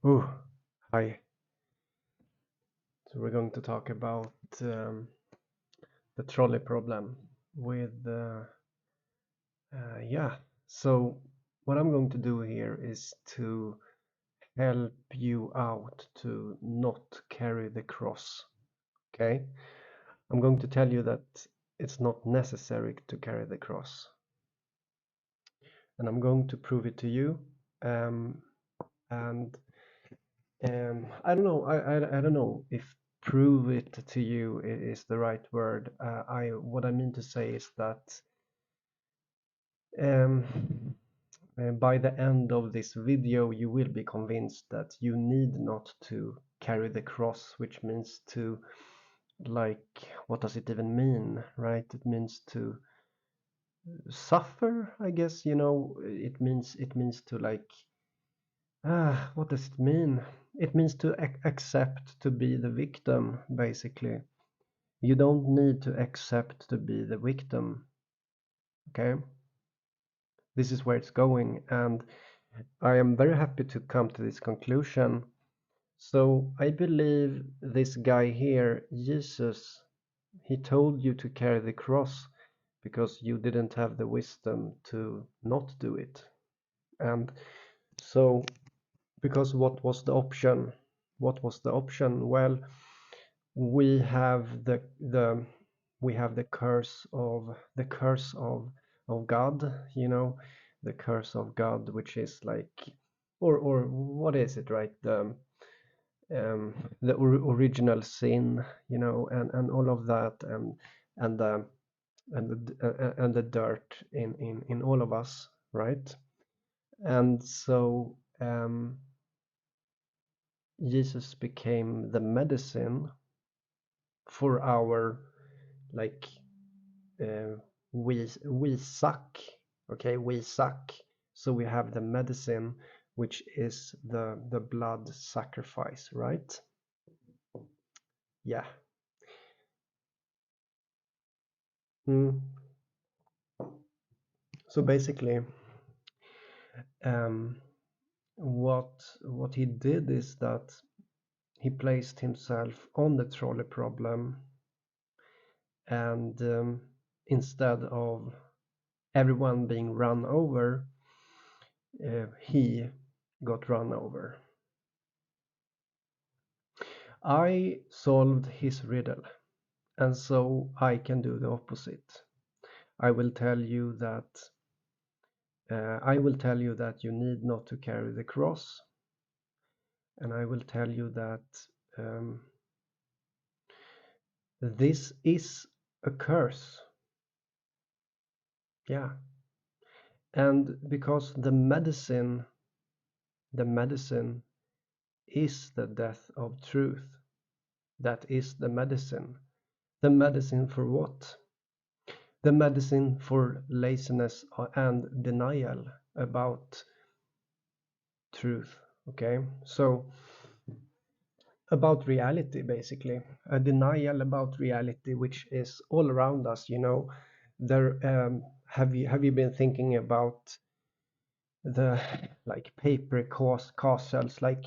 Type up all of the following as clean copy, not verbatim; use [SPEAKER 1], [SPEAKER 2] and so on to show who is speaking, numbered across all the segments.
[SPEAKER 1] Oh, hi. So we're going to talk about the trolley problem with yeah. So what I'm going to do here is to help you out to not carry the cross. Okay? I'm going to tell you that it's not necessary to carry the cross, and I'm going to prove it to you. Um, and I don't know. I don't know if prove it to you is the right word. I what I mean to say is that um, by the end of this video, you will be convinced that you need not to carry the cross, which means to like what does it even mean, right? It means to suffer, I guess. It means to like what does it mean? It means to accept to be the victim, basically. You don't need to accept to be the victim, okay? This is where it's going, and I am very happy to come to this conclusion. So I believe this guy here, Jesus, he told you to carry the cross because you didn't have the wisdom to not do it. And so, because what was the option? What was the option? Well, we have the we have the curse of God, the curse of God, which is like, or what is it, right? Um, the original sin, and all of that, and the and the dirt in all of us, right? And so Jesus became the medicine for our like uh, we suck, okay, we suck, so we have the medicine, which is the blood sacrifice, right? Yeah. mm. So basically, um, what he did is that he placed himself on the trolley problem, and instead of everyone being run over, he got run over. I solved his riddle, and so I can do the opposite. I will tell you that you need not to carry the cross, and I will tell you that um, this is a curse. Yeah, and because the medicine is the death of truth. That is the medicine. The medicine for what? The medicine for laziness and denial about truth. Okay, so about reality, basically, a denial about reality, which is all around us. There. Have you been thinking about the like paper castles, like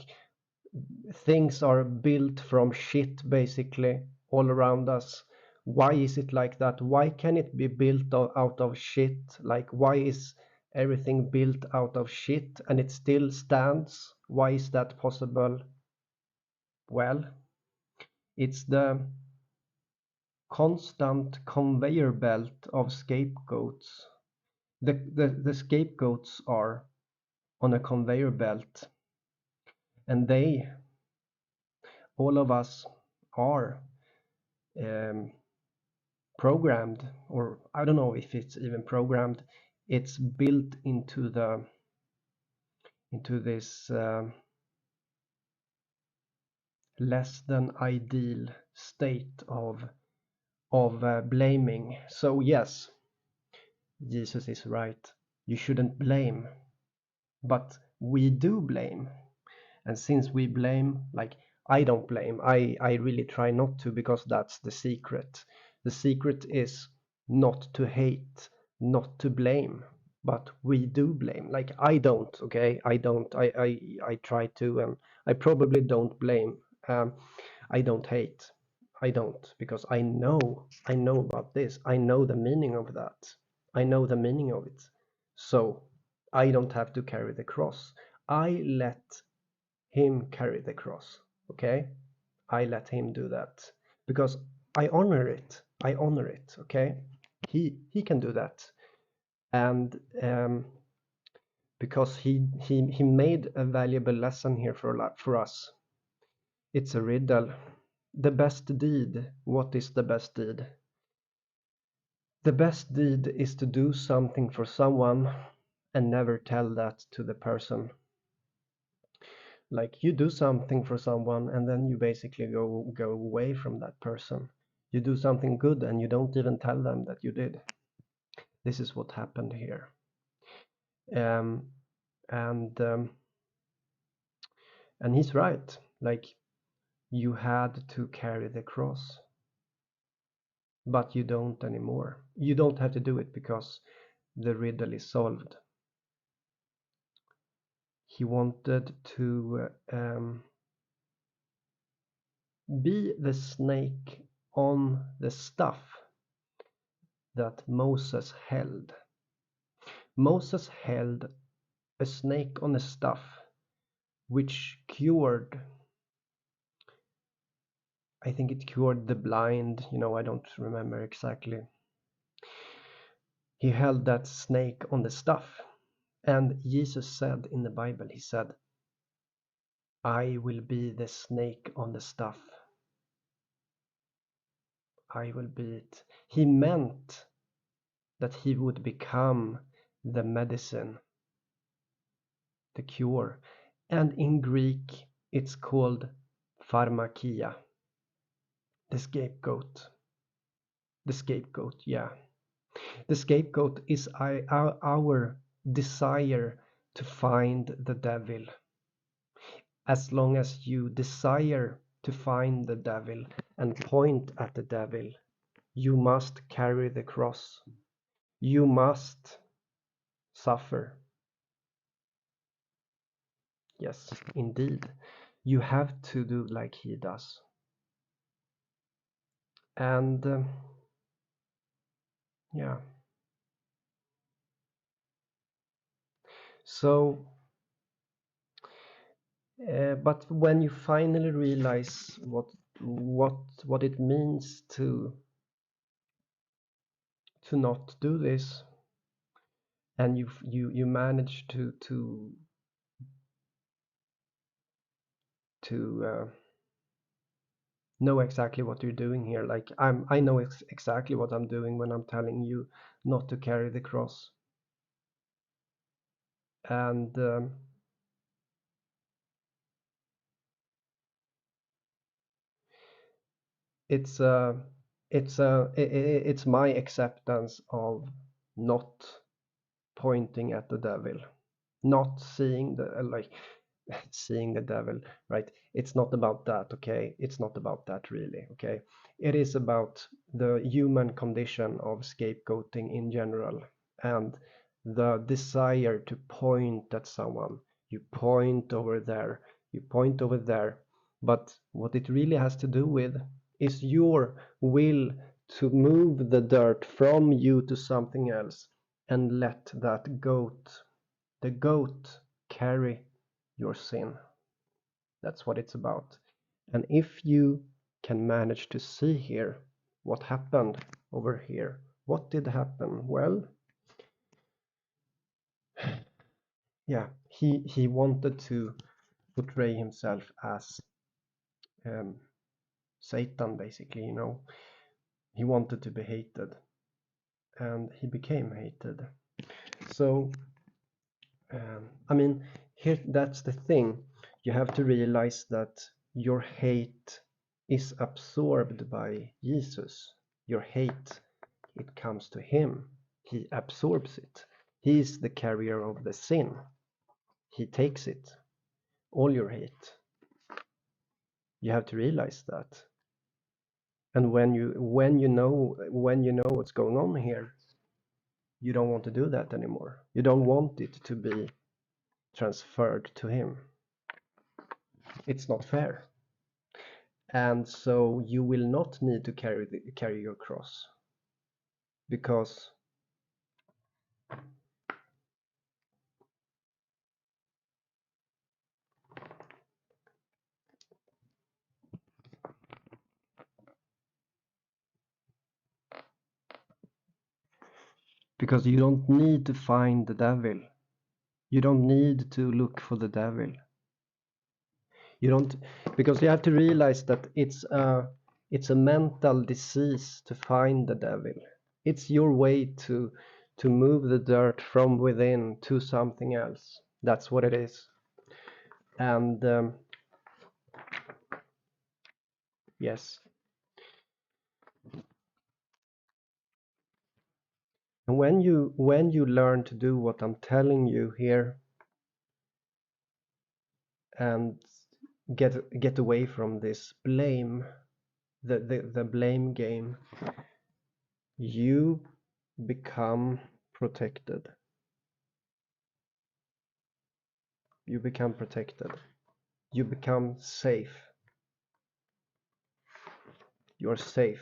[SPEAKER 1] things are built from shit basically all around us? Why is it like that? Why can it be built out of shit? Like, why is everything built out of shit and it still stands? Why is that possible? Well, it's the constant conveyor belt of scapegoats. The scapegoats are on a conveyor belt, and all of us, are um, programmed, or I don't know if it's even programmed. It's built into this less than ideal state of blaming. So yes, Jesus is right. You shouldn't blame, but we do blame. And since we blame, like, I don't blame. I really try not to, because that's the secret. The secret is not to hate, not to blame. but we do blame. Like I don't, okay? I don't. I try to, and I probably don't blame. Um, I don't hate. I don't, because I know about this. I know the meaning of that. I know the meaning of it. So I don't have to carry the cross. I let him carry the cross. Okay? I let him do that because I honor it. I honor it. Okay? He can do that, and because he made a valuable lesson here for us. It's a riddle. The best deed. What is the best deed? The best deed is to do something for someone and never tell that to the person. Like you do something for someone and then you basically go away from that person. You do something good and you don't even tell them that you did. This is what happened here. Um, and um, and he's right. Like you had to carry the cross, but you don't anymore. You don't have to do it because the riddle is solved. He wanted to be the snake on the staff that Moses held. Moses held a snake on a staff which cured, I think it cured the blind, I don't remember exactly. He held that snake on the staff. And Jesus said in the Bible, he said, I will be the snake on the staff. I will be it. He meant that he would become the medicine, the cure. And in Greek, it's called pharmakia, the scapegoat. The scapegoat, yeah. The scapegoat is our desire to find the devil. As long as you desire to find the devil and point at the devil, you must carry the cross. You must suffer. Yes, indeed. You have to do like he does. And yeah. So, but when you finally realize what it means to not do this, and you manage to know exactly what you're doing here. Like I know exactly what I'm doing when I'm telling you not to carry the cross. And it's it's my acceptance of not pointing at the devil, not seeing the like seeing the devil, right? It's not about that, okay? It's not about that really, okay? It is about the human condition of scapegoating in general and the desire to point at someone. You point over there, you point over there, but what it really has to do with is your will to move the dirt from you to something else and let that the goat, carry your sin. That's what it's about. And if you can manage to see here what happened over here, what did happen? Well, yeah, he wanted to portray himself as um, Satan, basically, He wanted to be hated, and he became hated. So, I mean, here that's the thing. You have to realize that your hate is absorbed by Jesus. Your hate, it comes to him. He absorbs it. He is the carrier of the sin. He takes it. All your hate. You have to realize that. And when you know what's going on here, you don't want to do that anymore. You don't want it to be transferred to him. It's not fair. And so you will not need to carry your cross, because you don't need to find the devil. You don't need to look for the devil. You don't, because you have to realize that it's a mental disease to find the devil. It's your way to move the dirt from within to something else. That's what it is. And yes. And when you learn to do what I'm telling you here and get away from this blame, the blame game, you become protected. You become protected. You become safe. You're safe.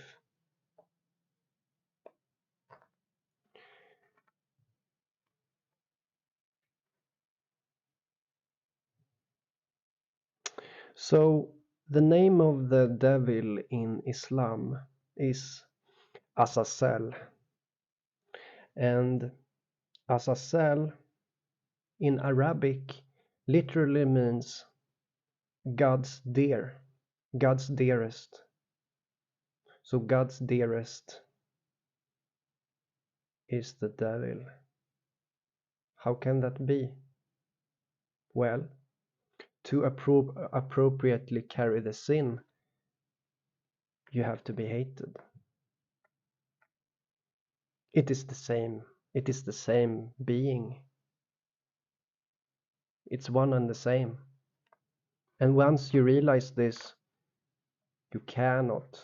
[SPEAKER 1] So the name of the devil in Islam is Azazel, and Azazel in Arabic literally means God's dear, God's dearest. So God's dearest is the devil. How can that be? Well, to appropriately carry the sin, you have to be hated. It is the same. It is the same being. It's one and the same. And once you realize this, you cannot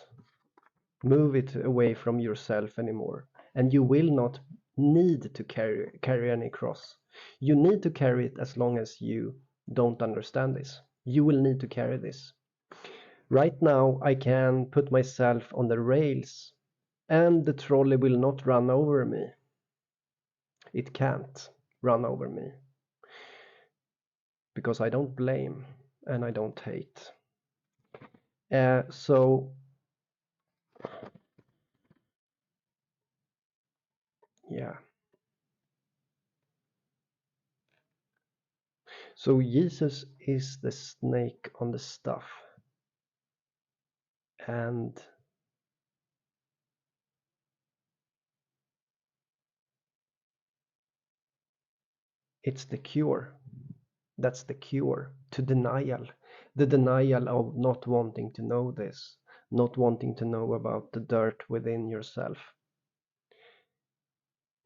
[SPEAKER 1] move it away from yourself anymore. And you will not need to carry any cross. You need to carry it as long as you don't understand this. You will need to carry this. Right now, I can put myself on the rails and the trolley will not run over me. It can't run over me because I don't blame and I don't hate. So yeah. So Jesus is the snake on the stuff, and it's the cure. That's the cure to denial. The denial of not wanting to know this, not wanting to know about the dirt within yourself.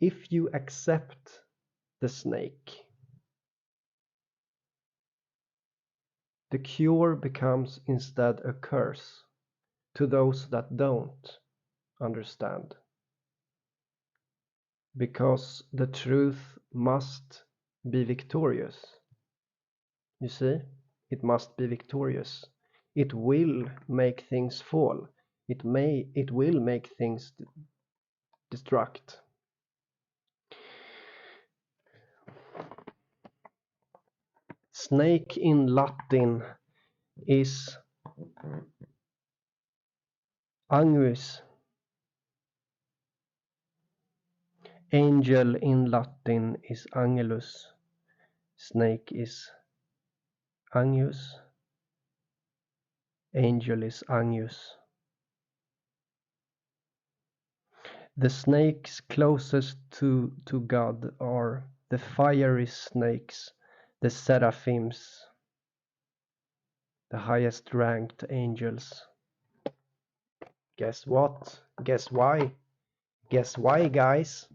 [SPEAKER 1] If you accept the snake, the cure becomes instead a curse to those that don't understand. Because the truth must be victorious. You see, it must be victorious. It will make things fall. It will make things destruct. Snake in Latin is angus. Angel in Latin is angelus. Snake is angus. Angel is angus. The snakes closest to God are the fiery snakes, the seraphims, the highest ranked angels. Guess what? Guess why? Guess why, guys?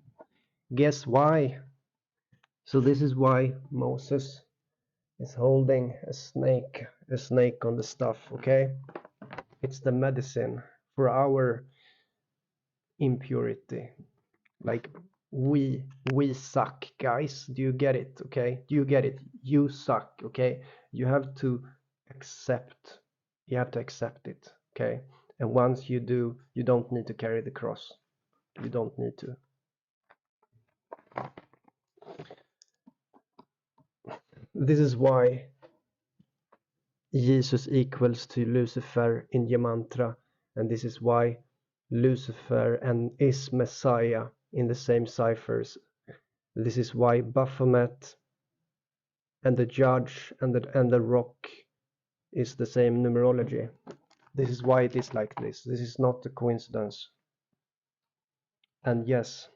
[SPEAKER 1] Guess why? So this is why Moses is holding a snake on the stuff, okay? It's the medicine for our impurity. Like We suck, guys. Do you get it? Okay, do you get it? You suck. Okay, you have to accept. You have to accept it. Okay, and once you do, you don't need to carry the cross. You don't need to. This is why Jesus equals to Lucifer in Gemantra, and this is why Lucifer and is Messiah in the same ciphers. This is why Baphomet and the judge and the rock is the same numerology. This is why it is like this. This is not a coincidence. And yes,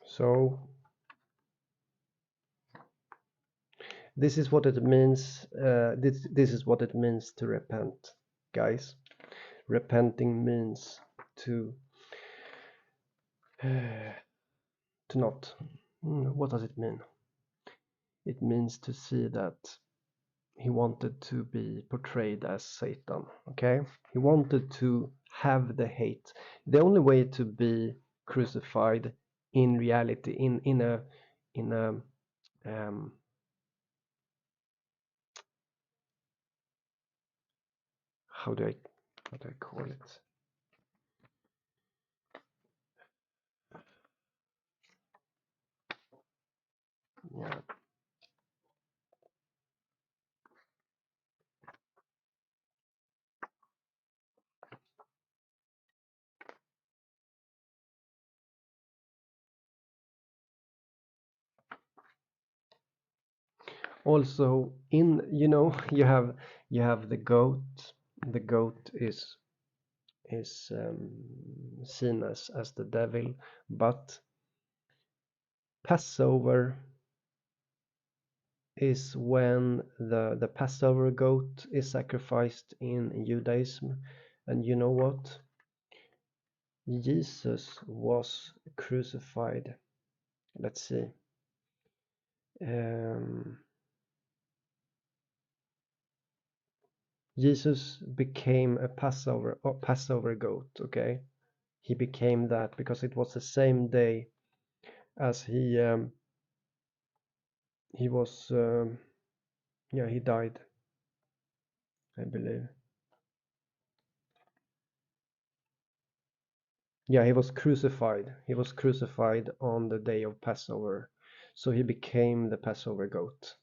[SPEAKER 1] so this is what it means. This is what it means to repent, guys. Repenting means to not. What does it mean? It means to see that he wanted to be portrayed as Satan. Okay, he wanted to have the hate. The only way to be crucified in reality, in a how do I call it? Yeah. Also, in you have the goat. The goat is seen as the devil, but Passover is when the Passover goat is sacrificed in Judaism. And you know what? Jesus was crucified. Let's see. Jesus became a Passover goat, okay? He became that because it was the same day as he was he died, I believe. Yeah, he was crucified. He was crucified on the day of Passover. So he became the Passover goat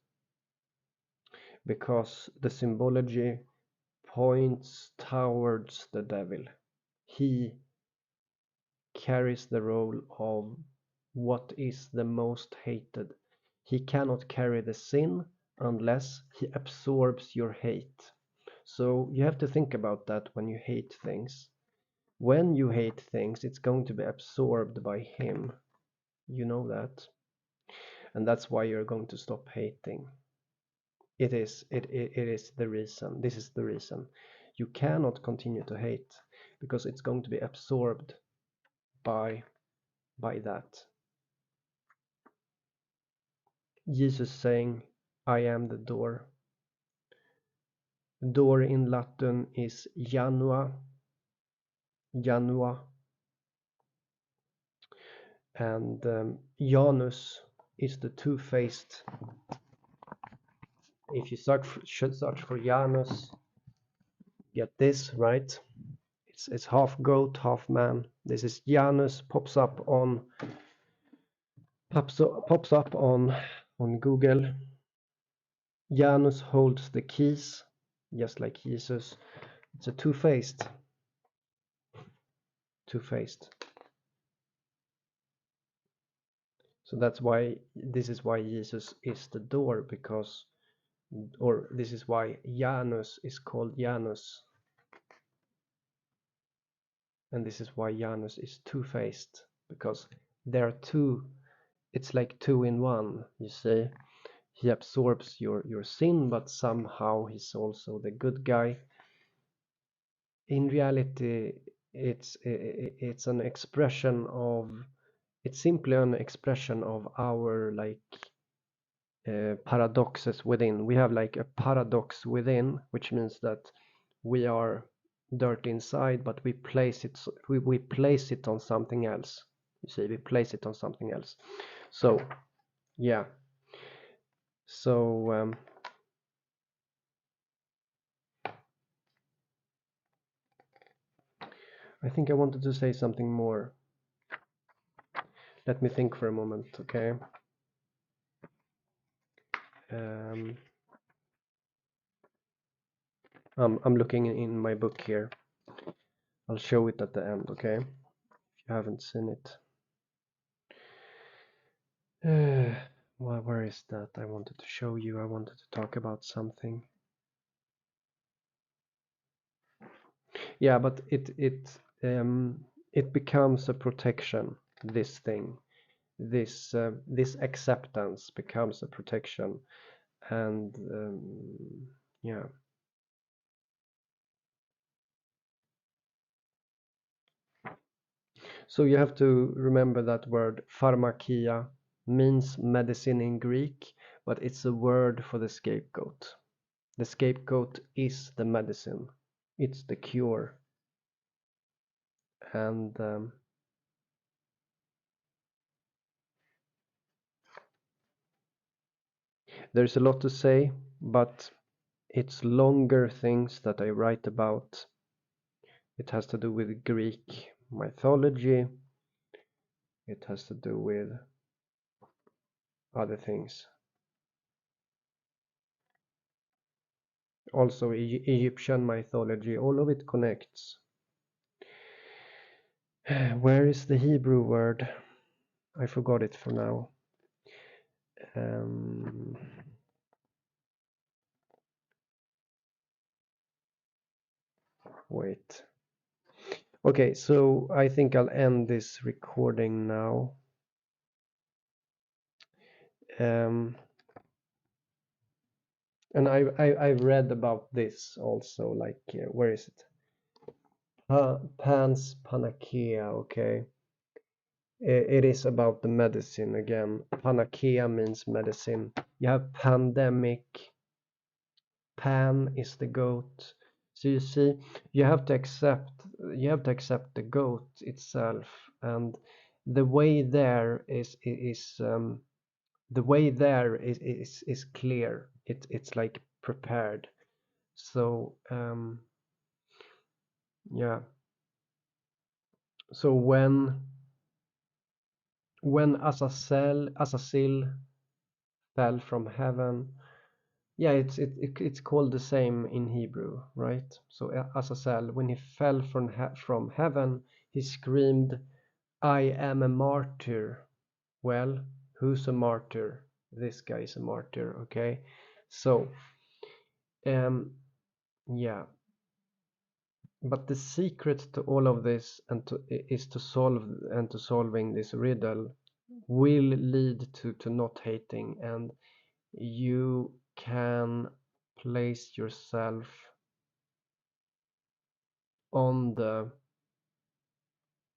[SPEAKER 1] because the symbology points towards the devil. He carries the role of what is the most hated. He cannot carry the sin unless he absorbs your hate. So you have to think about that when you hate things. When you hate things, it's going to be absorbed by him. You know that. And that's why you're going to stop hating. It is the reason. This is the reason. You cannot continue to hate because it's going to be absorbed by that. Jesus saying, I am the door. Door in Latin is Janua. Janua. And Janus is the two-faced. If you should search for Janus, get this, right? It's half goat, half man. This is Janus, pops up on Google. Janus holds the keys, just like Jesus. It's a two-faced. So that's why this is why Jesus is the door, because, or this is why Janus is called Janus. And this is why Janus is two-faced, because there are two, it's like two in one, you see. He absorbs your sin, but somehow he's also the good guy. In reality, it's an expression of, it's simply an expression of our like paradoxes within. We have like a paradox within, which means that we are dirt inside, but we place it on something else. You see, we place it on something else. So yeah. So I think I wanted to say something more. Let me think for a moment, okay? Um, I'm looking in my book here. I'll show it at the end, okay? If you haven't seen it. Well, where is that? I wanted to show you. I wanted to talk about something. Yeah, but it becomes a protection. This thing, this acceptance becomes a protection, and yeah. So you have to remember that word pharmakia means medicine in Greek, but it's a word for the scapegoat. The scapegoat is the medicine. It's the cure. And there's a lot to say, but it's longer things that I write about. It has to do with Greek mythology. It has to do with other things. Also Egyptian mythology, all of it connects. Where is the Hebrew word? I forgot it for now. Wait. Okay, so I think I'll end this recording now. And I've read about this also, like where is it? Pan's Panacea, okay. It is about the medicine again. Panacea means medicine. You have pandemic. Pan is the goat. So you see, you have to accept the goat itself, and the way there is clear. It's like prepared. So yeah. So when Azazel fell from heaven, yeah, it's called the same in Hebrew, right? So Azazel, when he fell from heaven, he screamed, "I am a martyr." Well, who's a martyr? This guy is a martyr, okay? So yeah, but the secret to all of this is to solving this riddle will lead to not hating, and you can place yourself on the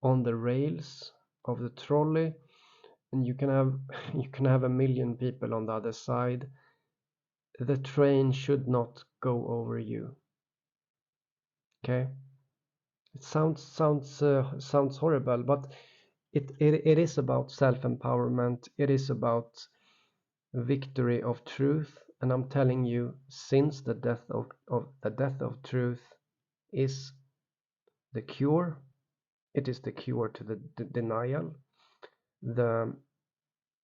[SPEAKER 1] rails of the trolley, and you can have you can have a million people on the other side. The train should not go over you. Okay, it sounds horrible, but it is about self-empowerment. It is about victory of truth, and I'm telling you, since the death of truth is the cure, it is the cure to the denial. The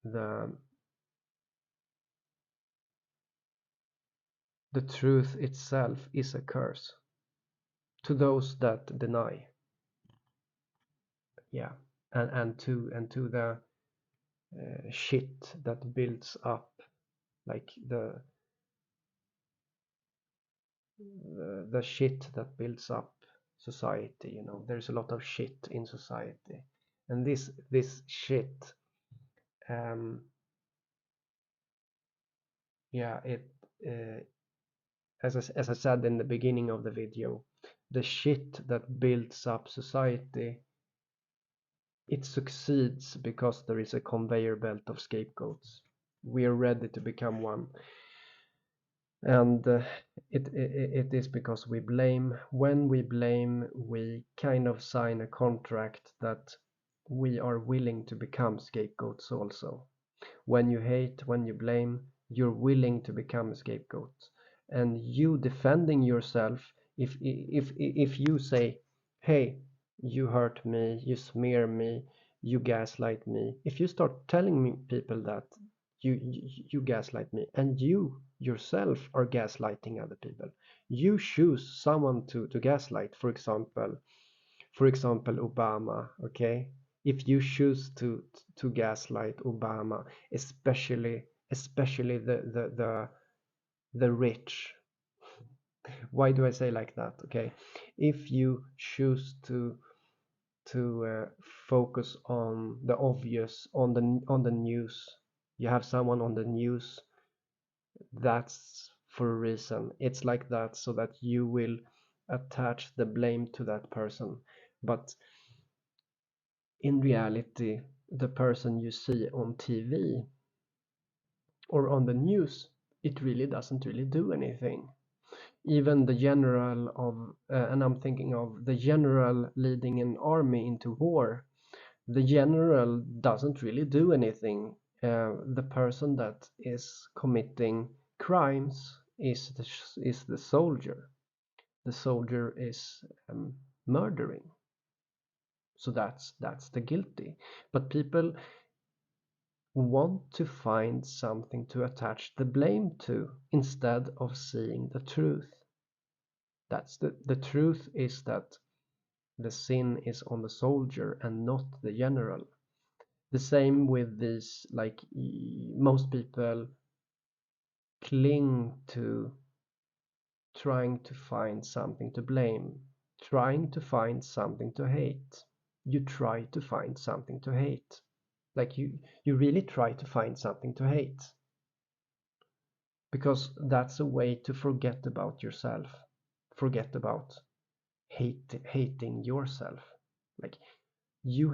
[SPEAKER 1] the the truth itself is a curse to those that deny. Yeah, and to the shit that builds up, like the shit that builds up society. There's a lot of shit in society, and this shit, yeah, as I said in the beginning of the video, the shit that builds up society, it succeeds because there is a conveyor belt of scapegoats. We are ready to become one. And it is because we blame. When we blame, we kind of sign a contract that we are willing to become scapegoats also. When you hate, when you blame, you're willing to become a scapegoat. And you defending yourself, if you say, hey, you hurt me, you smear me, you gaslight me, if you start telling me people that you gaslight me, and you yourself are gaslighting other people, you choose someone to gaslight, for example Obama, okay? If you choose to gaslight Obama, especially the rich. Why do I say like that? Okay, if you choose to focus on the obvious, on the news, you have someone on the news, that's for a reason. It's like that so that you will attach the blame to that person. But in reality, the person you see on TV or on the news, it really doesn't really do anything. Even the general of, and I'm thinking of the general leading an army into war, the general doesn't really do anything. The person that is committing crimes is the soldier. The soldier is murdering. So that's the guilty. But people want to find something to attach the blame to instead of seeing the truth. That's the truth is that the sin is on the soldier and not the general. The same with this, like most people cling to trying to find something to blame, trying to find something to hate. You try to find something to hate. Like you really try to find something to hate. Because that's a way to forget about yourself. Forget about hating yourself. Like you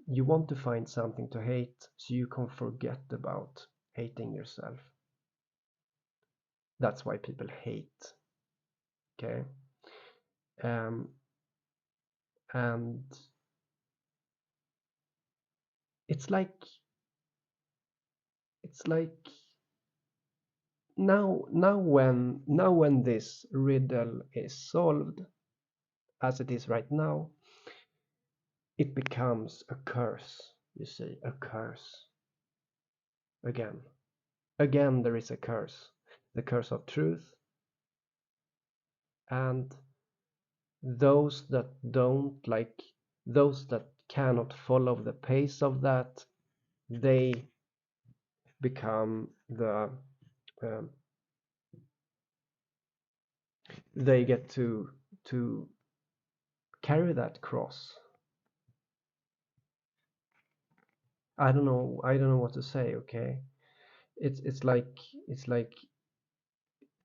[SPEAKER 1] want to find something to hate so you can forget about hating yourself. That's why people hate. Okay. Um, and it's like it's like now when this riddle is solved as it is right now, it becomes a curse. You see, a curse. Again there is a curse, the curse of truth. And those that don't, like those that cannot follow the pace of that, they become um, they get to carry that cross. I don't know what to say. Okay, it's like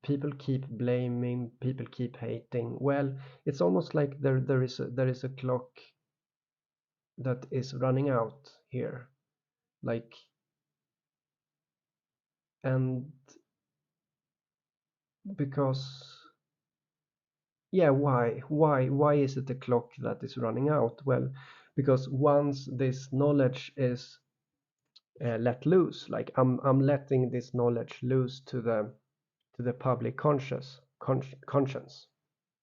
[SPEAKER 1] people keep blaming, people keep hating. Well, it's almost like there is a clock that is running out here, like. And because, yeah, why is it a clock that is running out? Well, because once this knowledge is let loose, like I'm letting this knowledge loose to the public conscience,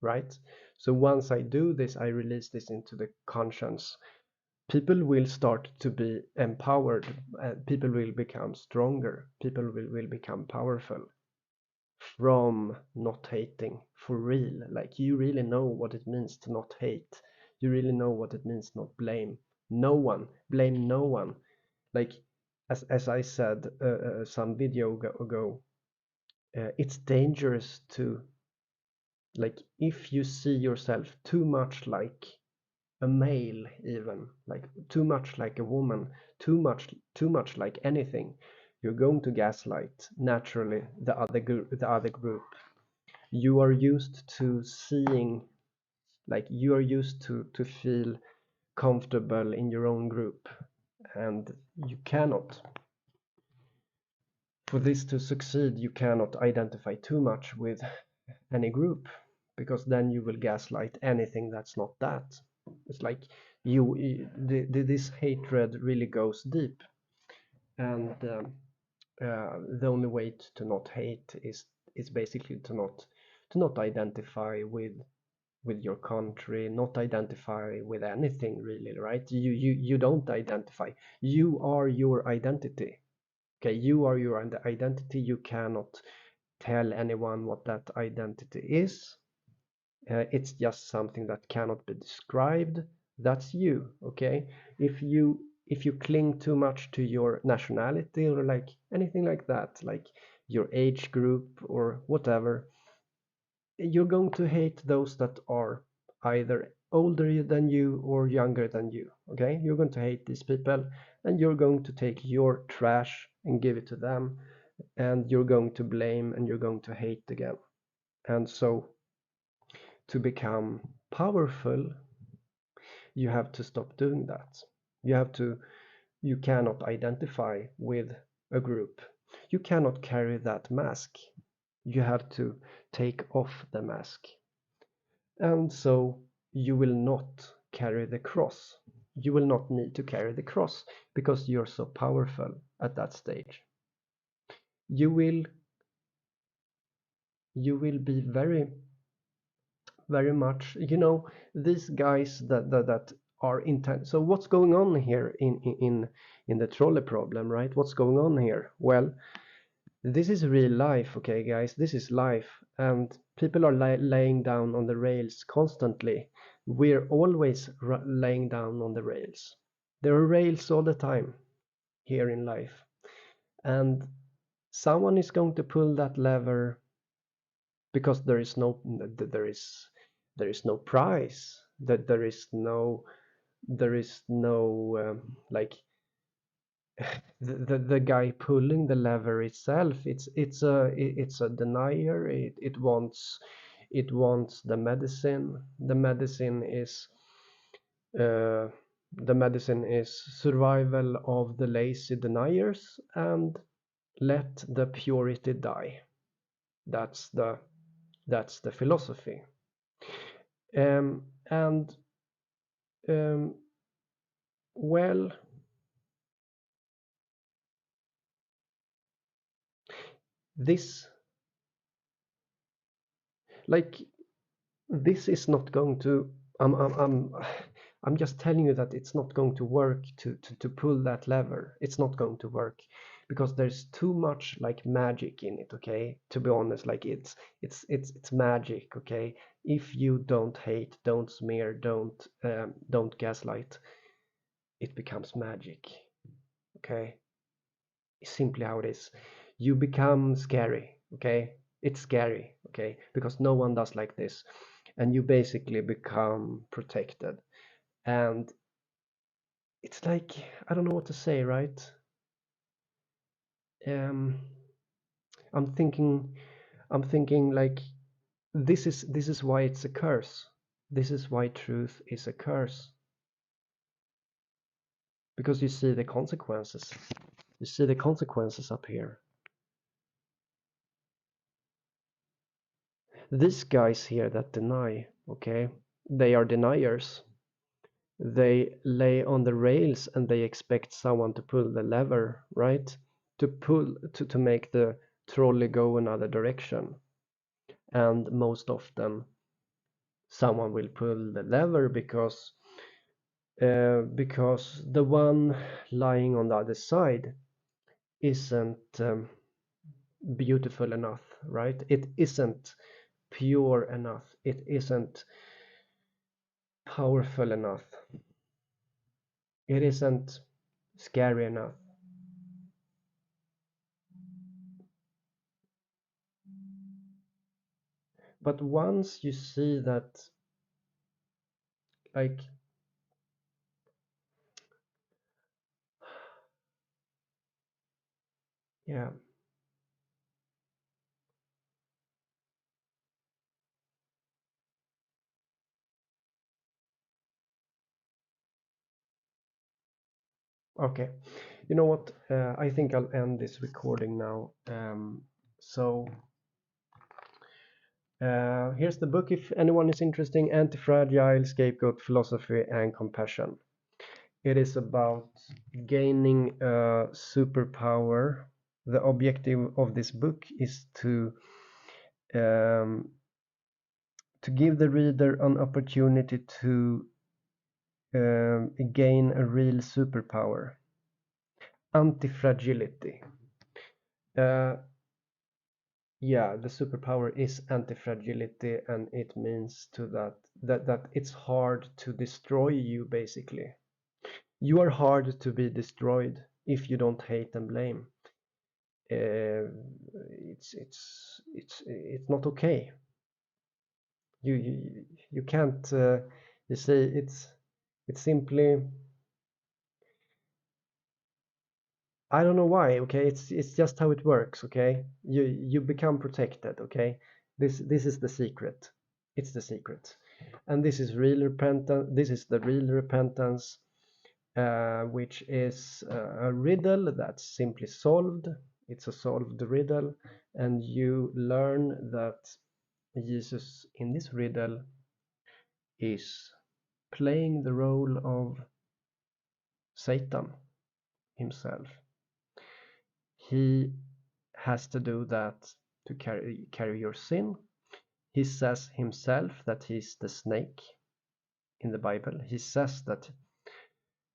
[SPEAKER 1] right? So once I do this, I release this into the conscience, people will start to be empowered, people will become stronger, people will become powerful from not hating for real. Like you really know what it means to not hate, you really know what it means not blame blame no one. Like as I said some video ago, it's dangerous to, like, if you see yourself too much like a male, even like too much like a woman, too much like anything, you're going to gaslight naturally the other group. You are used to seeing, like you are used to feel comfortable in your own group, and you cannot, for this to succeed, you cannot identify too much with any group, because then you will gaslight anything that's not that. It's like this hatred really goes deep, and the only way to not hate is basically to not identify with your country, not identify with anything really, right? You don't identify. You are your identity. Okay, you are your identity. You cannot tell anyone what that identity is. It's just something that cannot be described. That's you. Okay, if you cling too much to your nationality or like anything like that, like your age group or whatever, you're going to hate those that are either older than you or younger than you. Okay, you're going to hate these people, and you're going to take your trash and give it to them, and you're going to blame, and you're going to hate again. And so, to become powerful, you have to stop doing that. You cannot identify with a group. You cannot carry that mask. You have to take off the mask. And so you will not carry the cross. You will not need to carry the cross because you're so powerful at that stage. You will be very, very much, these guys that are intent. So what's going on here in the trolley problem, right? What's going on here? Well, this is real life, okay, guys. This is life, and people are laying down on the rails constantly. We're always laying down on the rails. There are rails all the time here in life, and someone is going to pull that lever because there is no prize, that there is no like the guy pulling the lever itself. It's a denier. It wants the medicine. Uh, the medicine is survival of the lazy deniers, and let the purity die. That's the philosophy. And well, this like this is not going to. I'm just telling you that it's not going to work to pull that lever. It's not going to work because there's too much like magic in it. Okay, to be honest, like it's magic. Okay, if you don't hate, don't smear, don't gaslight, it becomes magic. Okay, it's simply how it is. You become scary. Okay, it's scary. Okay, because no one does like this, and you basically become protected. And it's like, I don't know what to say, right? um i'm thinking I'm thinking like, this is why it's a curse. This is why truth is a curse, because you see the consequences. You see the consequences up here. These guys here that deny, okay, they are deniers. They lay on the rails and they expect someone to pull the lever, right? To make the trolley go another direction. And most often someone will pull the lever because the one lying on the other side isn't beautiful enough, right? It isn't pure enough. It isn't powerful enough. It isn't scary enough. But once you see that, like, yeah, Okay, you know what? I think I'll end this recording now. So here's the book if anyone is interested: Anti-Fragile, Scapegoat Philosophy and Compassion. It is about gaining a superpower. The objective of this book is um, to give the reader an opportunity to gain a real superpower. Anti-fragility. Uh, yeah, the superpower is anti-fragility, and it means to that it's hard to destroy you. Basically, you are hard to be destroyed if you don't hate and blame. It's not okay. You can't. You see, it's simply. I don't know why. Okay, it's just how it works. Okay, you become protected. Okay, this is the secret. It's the secret, and this is real repentance. This is the real repentance, which is a riddle that's simply solved. It's a solved riddle, and you learn that Jesus in this riddle is playing the role of Satan himself. He has to do that to carry your sin. He says himself that he's the snake in the Bible. He says that,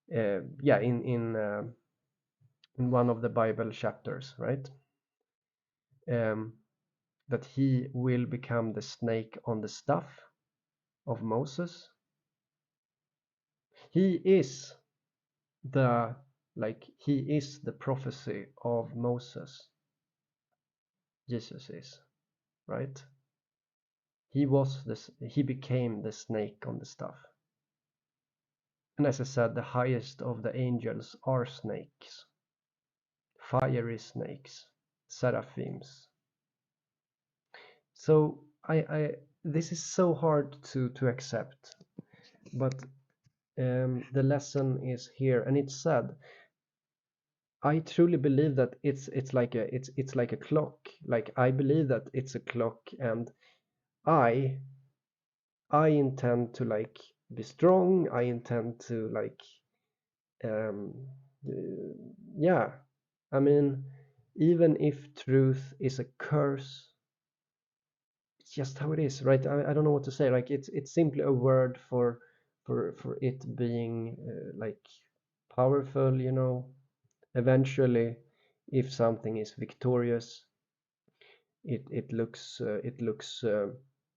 [SPEAKER 1] yeah, in one of the Bible chapters, right? That he will become the snake on the staff of Moses. He is the he is the prophecy of Moses. Jesus is, right? He became the snake on the staff. And as I said, the highest of the angels are snakes, fiery snakes, seraphims. So I this is so hard to accept, but the lesson is here, and it's sad. I truly believe that it's like a clock. Like I believe that it's a clock, and I I intend to like be strong. I intend to like um yeah. I mean, even if truth is a curse, it's just how it is, right? I don't know what to say. Like it's simply a word for it being like powerful, you know. Eventually, if something is victorious, it looks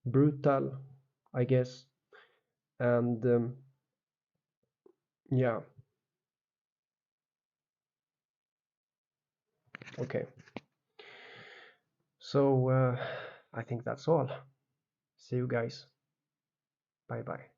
[SPEAKER 1] brutal, I guess. And yeah, okay. So I think that's all. See you guys. Bye bye.